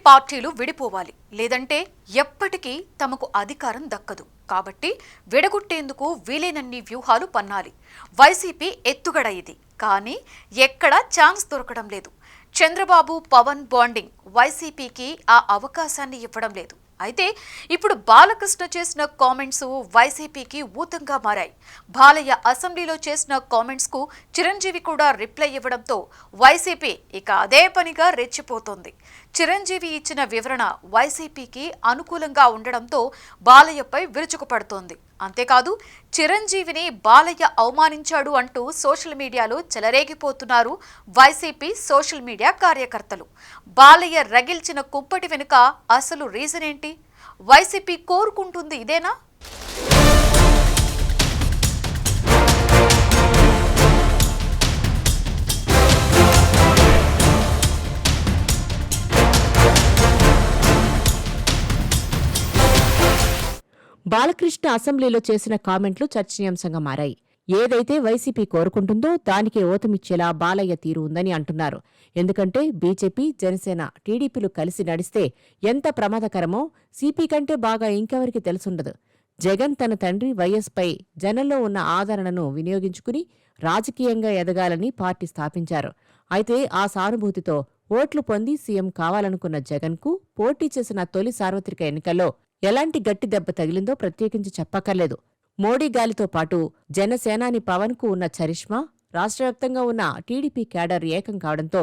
పార్టీలు విడిపోవాలి, లేదంటే ఎప్పటికీ తమకు అధికారం దక్కదు. కాబట్టి విడగొట్టేందుకు వీలైనన్ని వ్యూహాలు పన్నాలి. వైసీపీ ఎత్తుగడ ఇది. కానీ ఎక్కడా ఛాన్స్ దొరకడం లేదు. చంద్రబాబు పవన్ బాండింగ్ వైసీపీకి ఆ అవకాశాన్ని ఇవ్వడం లేదు. అయితే ఇప్పుడు బాలకృష్ణ చేసిన కామెంట్స్ వైసీపీకి ఊతంగా మారాయి. బాలయ్య అసెంబ్లీలో చేసిన కామెంట్స్ కు చిరంజీవి కూడా రిప్లై ఇవ్వడంతో వైసీపీ ఇక అదే పనిగా రెచ్చిపోతోంది. చిరంజీవి ఇచ్చిన వివరణ వైసీపీకి అనుకూలంగా ఉండడంతో బాలయ్యపై విరుచుకుపడుతోంది. అంతేకాదు, చిరంజీవిని బాలయ్య అవమానించాడు అంటూ సోషల్ మీడియాలో చెలరేగిపోతున్నారు వైసీపీ సోషల్ మీడియా కార్యకర్తలు. బాలయ్య రగిల్చిన కుంపటి వెనుక అసలు రీజన్ ఏంటి? వైసీపీ కోరుకుంటుంది ఇదేనా? బాలకృష్ణ అసెంబ్లీలో చేసిన కామెంట్లు చర్చనీయాంశంగా మారాయి. ఏదైతే వైసీపీ కోరుకుంటుందో దానికే ఓతమిచ్చేలా బాలయ్య తీరు ఉందని అంటున్నారు. ఎందుకంటే బీజేపీ, జనసేన, టీడీపీలు కలిసి నడిస్తే ఎంత ప్రమాదకరమో సీపీ కంటే బాగా ఇంకెవరికి తెలుసుండదు. జగన్ తన తండ్రి వైఎస్పై జనంలో ఉన్న ఆదరణను వినియోగించుకుని రాజకీయంగా ఎదగాలని పార్టీ స్థాపించారు. అయితే ఆ సానుభూతితో ఓట్లు పొంది సీఎం కావాలనుకున్న జగన్కు పోటీ చేసిన తొలి సార్వత్రిక ఎన్నికల్లో ఎలాంటి గట్టి దెబ్బ తగిలిందో ప్రత్యేకించి చెప్పక్కర్లేదు. మోడీ గాలితో పాటు జనసేనాని పవన్కు ఉన్న చరిష్మా, రాష్ట్రవ్యాప్తంగా ఉన్న టీడీపీ క్యాడర్ ఏకం కావడంతో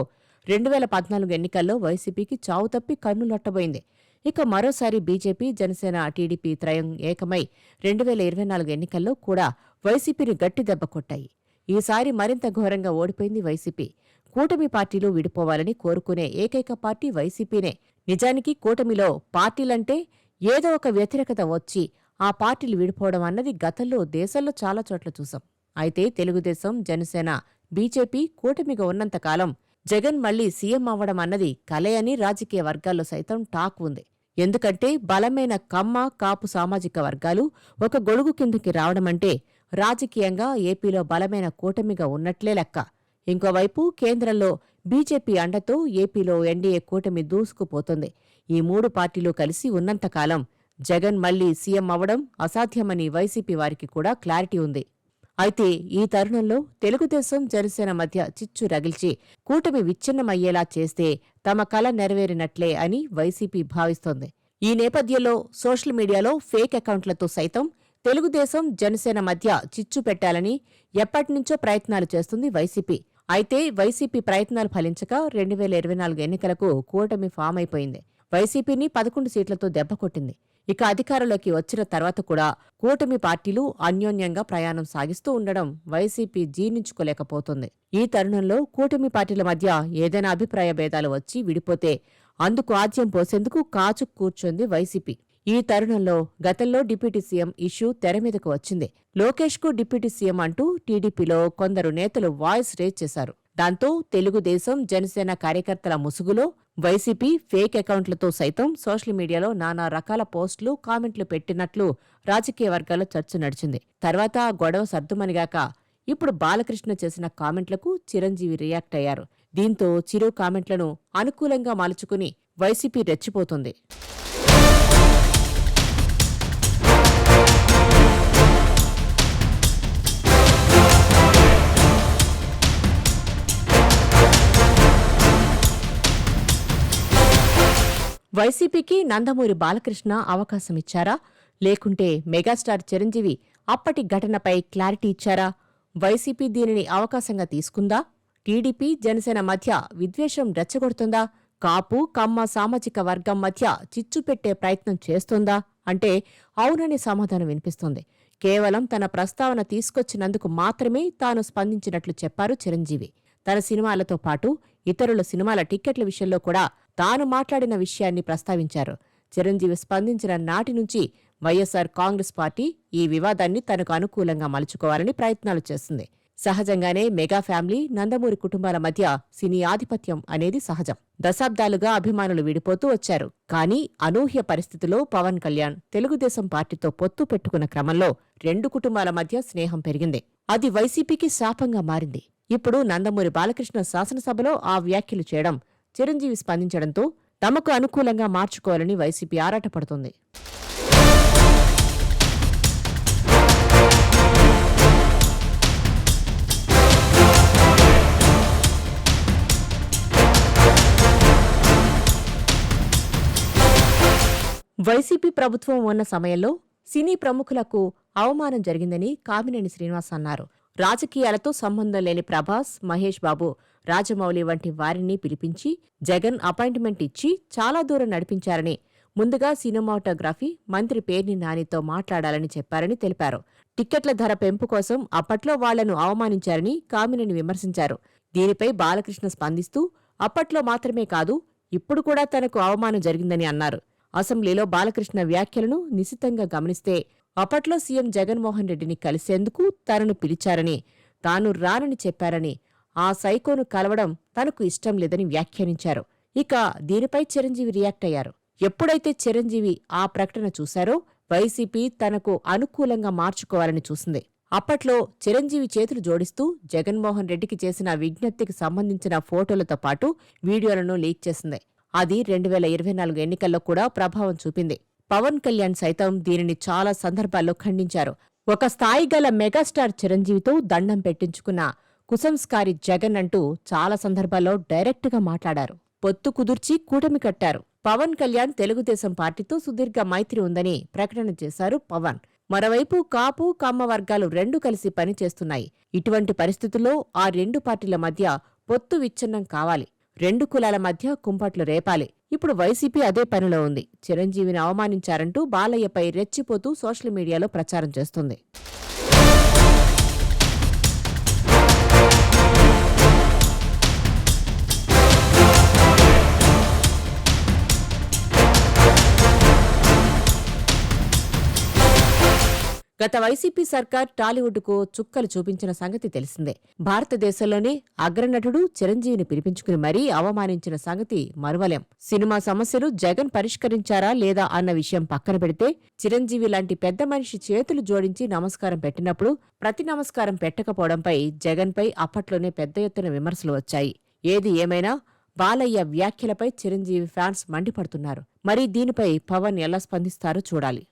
2014 ఎన్నికల్లో వైసీపీకి చావు తప్పి కన్నులొట్టబోయింది. ఇక మరోసారి బీజేపీ, జనసేన, టీడీపీ త్రయం ఏకమై 2024 ఎన్నికల్లో కూడా వైసీపీని గట్టి దెబ్బ కొట్టాయి. ఈసారి మరింత ఘోరంగా ఓడిపోయింది వైసీపీ. కూటమి పార్టీలు విడిపోవాలని కోరుకునే ఏకైక పార్టీ వైసీపీనే. నిజానికి కూటమిలో పార్టీలంటే ఏదో ఒక వ్యతిరేకత వచ్చి ఆ పార్టీలు విడిపోవడం అన్నది గతంలో దేశంలో చాలా చోట్ల చూసాం. అయితే తెలుగుదేశం, జనసేన, బీజేపీ కూటమిగా ఉన్నంతకాలం జగన్ మళ్లీ సీఎం అవ్వడం అన్నది కలే అని రాజకీయ వర్గాల్లో సైతం టాక్ ఉంది. ఎందుకంటే బలమైన కమ్మ, కాపు సామాజిక వర్గాలు ఒక గొడుగు కిందకి రావడమంటే రాజకీయంగా ఏపీలో బలమైన కూటమిగా ఉన్నట్లే లెక్క. ఇంకోవైపు కేంద్రంలో బీజేపీ అండతో ఏపీలో ఎన్డీఏ కూటమి దూసుకుపోతుంది. ఈ మూడు పార్టీలు కలిసి ఉన్నంతకాలం జగన్ మళ్లీ సీఎం అవ్వడం అసాధ్యమని వైసీపీ వారికి కూడా క్లారిటీ ఉంది. అయితే ఈ తరుణంలో తెలుగుదేశం, జనసేన మధ్య చిచ్చు రగిల్చి కూటమి విచ్ఛిన్నమయ్యేలా చేస్తే తమ కల నెరవేరినట్లే అని వైసీపీ భావిస్తోంది. ఈ నేపథ్యంలో సోషల్ మీడియాలో ఫేక్ అకౌంట్లతో సైతం తెలుగుదేశం, జనసేన మధ్య చిచ్చు పెట్టాలని ఎప్పటినుంచో ప్రయత్నాలు చేస్తుంది వైసీపీ. అయితే వైసీపీ ప్రయత్నాలు ఫలించక 2024 ఎన్నికలకు కూటమి ఫామ్ అయిపోయింది. వైసీపీని 11 సీట్లతో దెబ్బకొట్టింది. ఇక అధికారంలోకి వచ్చిన తర్వాత కూడా కూటమి పార్టీలు అన్యోన్యంగా ప్రయాణం సాగిస్తూ ఉండడం వైసీపీ జీర్ణించుకోలేకపోతుంది. ఈ తరుణంలో కూటమి పార్టీల మధ్య ఏదైనా అభిప్రాయ భేదాలు వచ్చి విడిపోతే అందుకు ఆజ్యం పోసేందుకు కాచు కూర్చుంది వైసీపీ. ఈ తరుణంలో గతంలో డిప్యూటీ సీఎం ఇష్యూ తెరమీదకు వచ్చింది. లోకేష్కు డిప్యూటీ సీఎం అంటూ టీడీపీలో కొందరు నేతలు వాయిస్ రేజ్ చేశారు. దాంతో తెలుగుదేశం, జనసేన కార్యకర్తల ముసుగులో వైసీపీ ఫేక్ అకౌంట్లతో సైతం సోషల్ మీడియాలో నానా రకాల పోస్టులు, కామెంట్లు పెట్టినట్లు రాజకీయ వర్గాల్లో చర్చ నడిచింది. తర్వాత గొడవ సర్దుమనిగాక ఇప్పుడు బాలకృష్ణ చేసిన కామెంట్లకు చిరంజీవి రియాక్ట్ అయ్యారు. దీంతో చిరు కామెంట్లను అనుకూలంగా మలుచుకుని వైసీపీ రెచ్చిపోతుంది. వైసీపీకి నందమూరి బాలకృష్ణ అవకాశమిచ్చారా? లేకుంటే మెగాస్టార్ చిరంజీవి అప్పటి ఘటనపై క్లారిటీ ఇచ్చారా? వైసీపీ దీనిని అవకాశంగా తీసుకుందా? టీడీపీ, జనసేన మధ్య విద్వేషం రెచ్చగొడుతుందా? కాపు, కమ్మ సామాజిక వర్గం మధ్య చిచ్చు పెట్టే ప్రయత్నం చేస్తోందా అంటే అవునని సమాధానం వినిపిస్తోంది. కేవలం తన ప్రస్తావన తీసుకొచ్చినందుకు మాత్రమే తాను స్పందించినట్లు చెప్పారు చిరంజీవి. తన సినిమాలతో పాటు ఇతరుల సినిమాల టిక్కెట్ల విషయంలో కూడా తాను మాట్లాడిన విషయాన్ని ప్రస్తావించారు. చిరంజీవి స్పందించిన నాటి నుంచి వైఎస్సార్ కాంగ్రెస్ పార్టీ ఈ వివాదాన్ని తనకు అనుకూలంగా మలుచుకోవాలని ప్రయత్నాలు చేస్తుంది. సహజంగానే మెగా ఫ్యామిలీ, నందమూరి కుటుంబాల మధ్య సినీ ఆధిపత్యం అనేది సహజం. దశాబ్దాలుగా అభిమానులు విడిపోతూ వచ్చారు. కానీ అనూహ్య పరిస్థితిలో పవన్ కళ్యాణ్ తెలుగుదేశం పార్టీతో పొత్తు పెట్టుకున్న క్రమంలో రెండు కుటుంబాల మధ్య స్నేహం పెరిగింది. అది వైసీపీకి శాపంగా మారింది. ఇప్పుడు నందమూరి బాలకృష్ణ శాసనసభలో ఆ వ్యాఖ్యలు చేయడం, చిరంజీవి స్పందించడంతో తమకు అనుకూలంగా మార్చుకోవాలని వైసీపీ ఆరాటపడుతోంది. వైసీపీ ప్రభుత్వం ఉన్న సమయంలో సినీ ప్రముఖులకు అవమానం జరిగిందని కామినేని శ్రీనివాస్ అన్నారు. రాజకీయాలతో సంబంధం లేని ప్రభాస్, మహేష్ బాబు, రాజమౌళి వంటి వారిని పిలిపించి జగన్ అపాయింట్మెంట్ ఇచ్చి చాలా దూరం నడిపించారని, ముందుగా సినిమాటోగ్రఫీ మంత్రి పేర్ని నానితో మాట్లాడాలని చెప్పారని తెలిపారు. టిక్కెట్ల ధర పెంపు కోసం అప్పట్లో వాళ్లను అవమానించారని కామినేని విమర్శించారు. దీనిపై బాలకృష్ణ స్పందిస్తూ అప్పట్లో మాత్రమే కాదు ఇప్పుడు కూడా తనకు అవమానం జరిగిందని అన్నారు. అసెంబ్లీలో బాలకృష్ణ వ్యాఖ్యలను నిశితంగా గమనిస్తే అప్పట్లో సీఎం జగన్మోహన్ రెడ్డిని కలిసేందుకు తనను పిలిచారని, తాను రానని చెప్పారని, ఆ సైకోను కలవడం తనకు ఇష్టం లేదని వ్యాఖ్యానించారు. ఇక దీనిపై చిరంజీవి రియాక్ట్ అయ్యారు. ఎప్పుడైతే చిరంజీవి ఆ ప్రకటన చూశారో వైసీపీ తనకు అనుకూలంగా మార్చుకోవాలని చూసింది. అప్పట్లో చిరంజీవి చేతులు జోడిస్తూ జగన్మోహన్ రెడ్డికి చేసిన విజ్ఞప్తికి సంబంధించిన ఫోటోలతో పాటు వీడియోలను లీక్ చేసింది. అది 2024 ఎన్నికల్లో కూడా ప్రభావం చూపింది. పవన్ కళ్యాణ్ సైతం దీనిని చాలా సందర్భాల్లో ఖండించారు. ఒక స్థాయి గల మెగాస్టార్ చిరంజీవితో దండం పెట్టించుకున్న కుసంస్కారి జగన్ అంటూ చాలా సందర్భాల్లో డైరెక్టుగా మాట్లాడారు. పొత్తు కుదుర్చి కూటమి కట్టారు. పవన్ కళ్యాణ్ తెలుగుదేశం పార్టీతో సుదీర్ఘ మైత్రి ఉందని ప్రకటన చేశారు పవన్. మరోవైపు కాపు, కమ్మ వర్గాలు రెండు కలిసి పనిచేస్తున్నాయి. ఇటువంటి పరిస్థితుల్లో ఆ రెండు పార్టీల మధ్య పొత్తు విచ్ఛిన్నం కావాలి. రెండు కులాల మధ్య కుంపట్లు రేపాలి. ఇప్పుడు వైసీపీ అదే పనిలో ఉంది. చిరంజీవిని అవమానించారంటూ బాలయ్యపై రెచ్చిపోతూ సోషల్ మీడియాలో ప్రచారం చేస్తుంది. గత వైసీపీ సర్కార్ టాలీవుడ్కు చుక్కలు చూపించిన సంగతి తెలిసిందే. భారతదేశంలోనే అగ్రనటుడు చిరంజీవిని పిలిపించుకుని మరీ అవమానించిన సంగతి మరువలేం. సినిమా సమస్యలు జగన్ పరిష్కరించారా లేదా అన్న విషయం పక్కన పెడితే చిరంజీవి లాంటి పెద్ద మనిషి చేతులు జోడించి నమస్కారం పెట్టినప్పుడు ప్రతి నమస్కారం పెట్టకపోవడంపై జగన్పై అప్పట్లోనే పెద్ద ఎత్తున విమర్శలు వచ్చాయి. ఏది ఏమైనా బాలయ్య వ్యాఖ్యలపై చిరంజీవి ఫ్యాన్స్ మండిపడుతున్నారు. మరి దీనిపై పవన్ ఎలా స్పందిస్తారో చూడాలి.